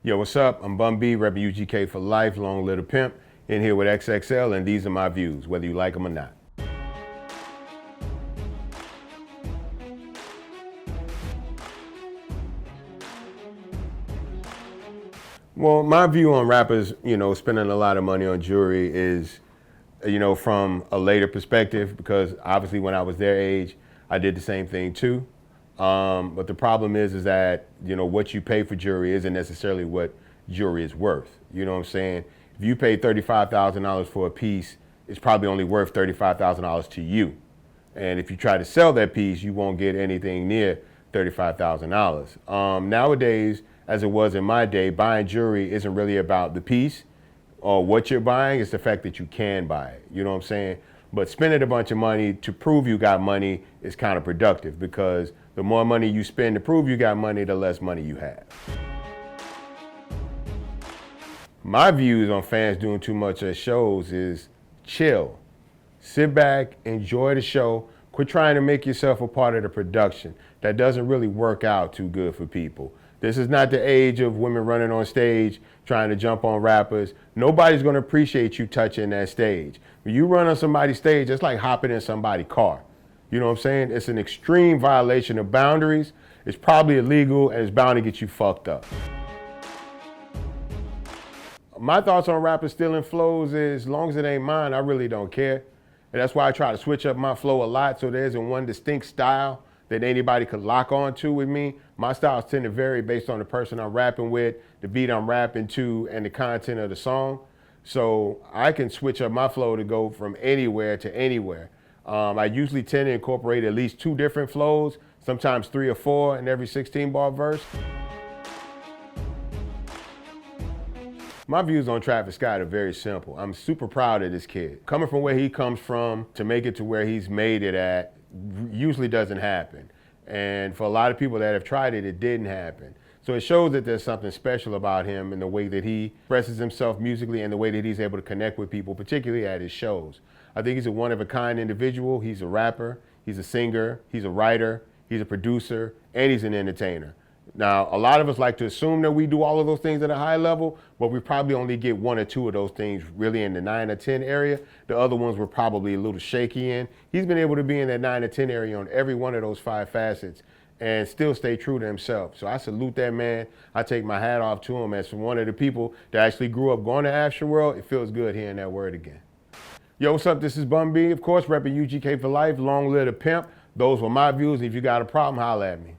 Yo, what's up? I'm Bun B, repping UGK for life, long live the pimp, in here with XXL, and these are my views, whether you like them or not. Well, my view on rappers, spending a lot of money on jewelry is, from a later perspective, because obviously when I was their age, I did the same thing too. But the problem is that, what you pay for jewelry isn't necessarily what jewelry is worth. You know what I'm saying? If you pay $35,000 for a piece, it's probably only worth $35,000 to you. And if you try to sell that piece, you won't get anything near $35,000. Nowadays, as it was in my day, buying jewelry isn't really about the piece or what you're buying. It's the fact that you can buy it. You know what I'm saying? But spending a bunch of money to prove you got money is counterproductive, because the more money you spend to prove you got money, the less money you have. My views on fans doing too much at shows is chill. Sit back, enjoy the show. Quit trying to make yourself a part of the production. That doesn't really work out too good for people. This is not the age of women running on stage trying to jump on rappers. Nobody's going to appreciate you touching that stage. When you run on somebody's stage, it's like hopping in somebody's car. You know what I'm saying? It's an extreme violation of boundaries. It's probably illegal, and it's bound to get you fucked up. My thoughts on rappers stealing flows is, as long as it ain't mine, I really don't care. And that's why I try to switch up my flow a lot, so there isn't one distinct style that anybody could lock on to with me. My styles tend to vary based on the person I'm rapping with, the beat I'm rapping to, and the content of the song. So I can switch up my flow to go from anywhere to anywhere. I usually tend to incorporate at least 2 different flows, sometimes 3 or 4 in every 16-bar verse. My views on Travis Scott are very simple. I'm super proud of this kid. Coming from where he comes from to make it to where he's made it at usually doesn't happen. And for a lot of people that have tried it, it didn't happen. So it shows that there's something special about him in the way that he expresses himself musically and the way that he's able to connect with people, particularly at his shows. I think he's a one-of-a-kind individual. He's a rapper, he's a singer, he's a writer, he's a producer, and he's an entertainer. Now, a lot of us like to assume that we do all of those things at a high level, but we probably only get 1 or 2 of those things really in the 9 or 10 area. The other ones we're probably a little shaky in. He's been able to be in that 9 or 10 area on every one of those 5 facets and still stay true to himself. So I salute that man. I take my hat off to him as one of the people that actually grew up going to Astroworld. It feels good hearing that word again. Yo, what's up? This is Bun B, of course, repping UGK for life. Long live the pimp. Those were my views. If you got a problem, holla at me.